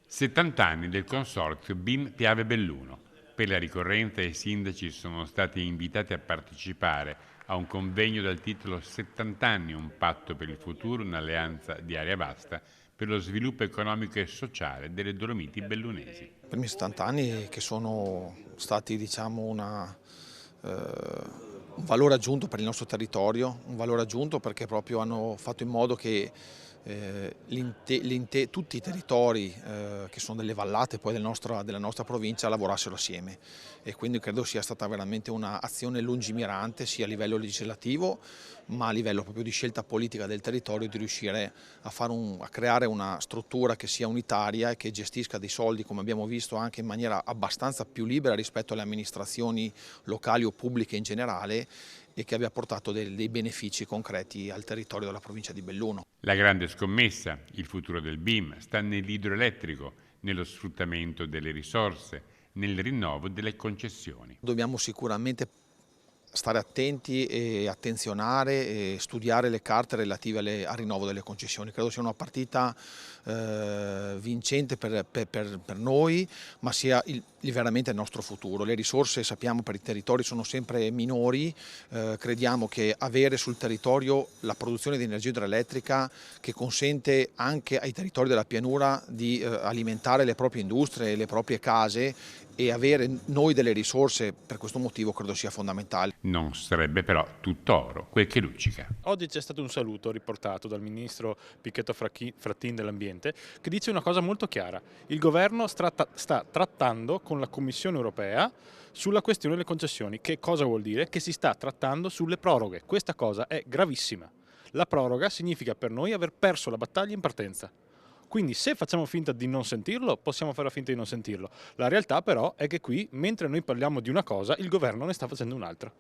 70 anni del consorzio BIM Piave Belluno. Per la ricorrenza i sindaci sono stati invitati a partecipare a un convegno dal titolo 70 anni, un patto per il futuro, un'alleanza di area vasta per lo sviluppo economico e sociale delle Dolomiti bellunesi. I primi 70 anni che sono stati, diciamo, un valore aggiunto per il nostro territorio, un valore aggiunto perché proprio hanno fatto in modo che tutti i territori che sono delle vallate poi della nostra provincia lavorassero assieme, e quindi credo sia stata veramente un'azione lungimirante sia a livello legislativo ma a livello proprio di scelta politica del territorio, di riuscire a creare una struttura che sia unitaria e che gestisca dei soldi, come abbiamo visto, anche in maniera abbastanza più libera rispetto alle amministrazioni locali o pubbliche in generale, e che abbia portato dei benefici concreti al territorio della provincia di Belluno. La grande scommessa, il futuro del BIM, sta nell'idroelettrico, nello sfruttamento delle risorse, nel rinnovo delle concessioni. Dobbiamo sicuramente stare attenti e attenzionare e studiare le carte relative al rinnovo delle concessioni. Credo sia una partita vincente per noi, ma sia veramente il nostro futuro. Le risorse, sappiamo, per i territori sono sempre minori, crediamo che avere sul territorio la produzione di energia idroelettrica che consente anche ai territori della pianura di alimentare le proprie industrie, le proprie case, e avere noi delle risorse per questo motivo credo sia fondamentale. Non sarebbe però tutt'oro quel che luccica. Oggi c'è stato un saluto riportato dal ministro Pichetto Frattin dell'Ambiente che dice una cosa molto chiara: il governo sta trattando con la Commissione europea sulla questione delle concessioni. Che cosa vuol dire? Che si sta trattando sulle proroghe. Questa cosa è gravissima. La proroga significa per noi aver perso la battaglia in partenza. Quindi se facciamo finta di non sentirlo, possiamo fare finta di non sentirlo. La realtà però è che qui, mentre noi parliamo di una cosa, il governo ne sta facendo un'altra.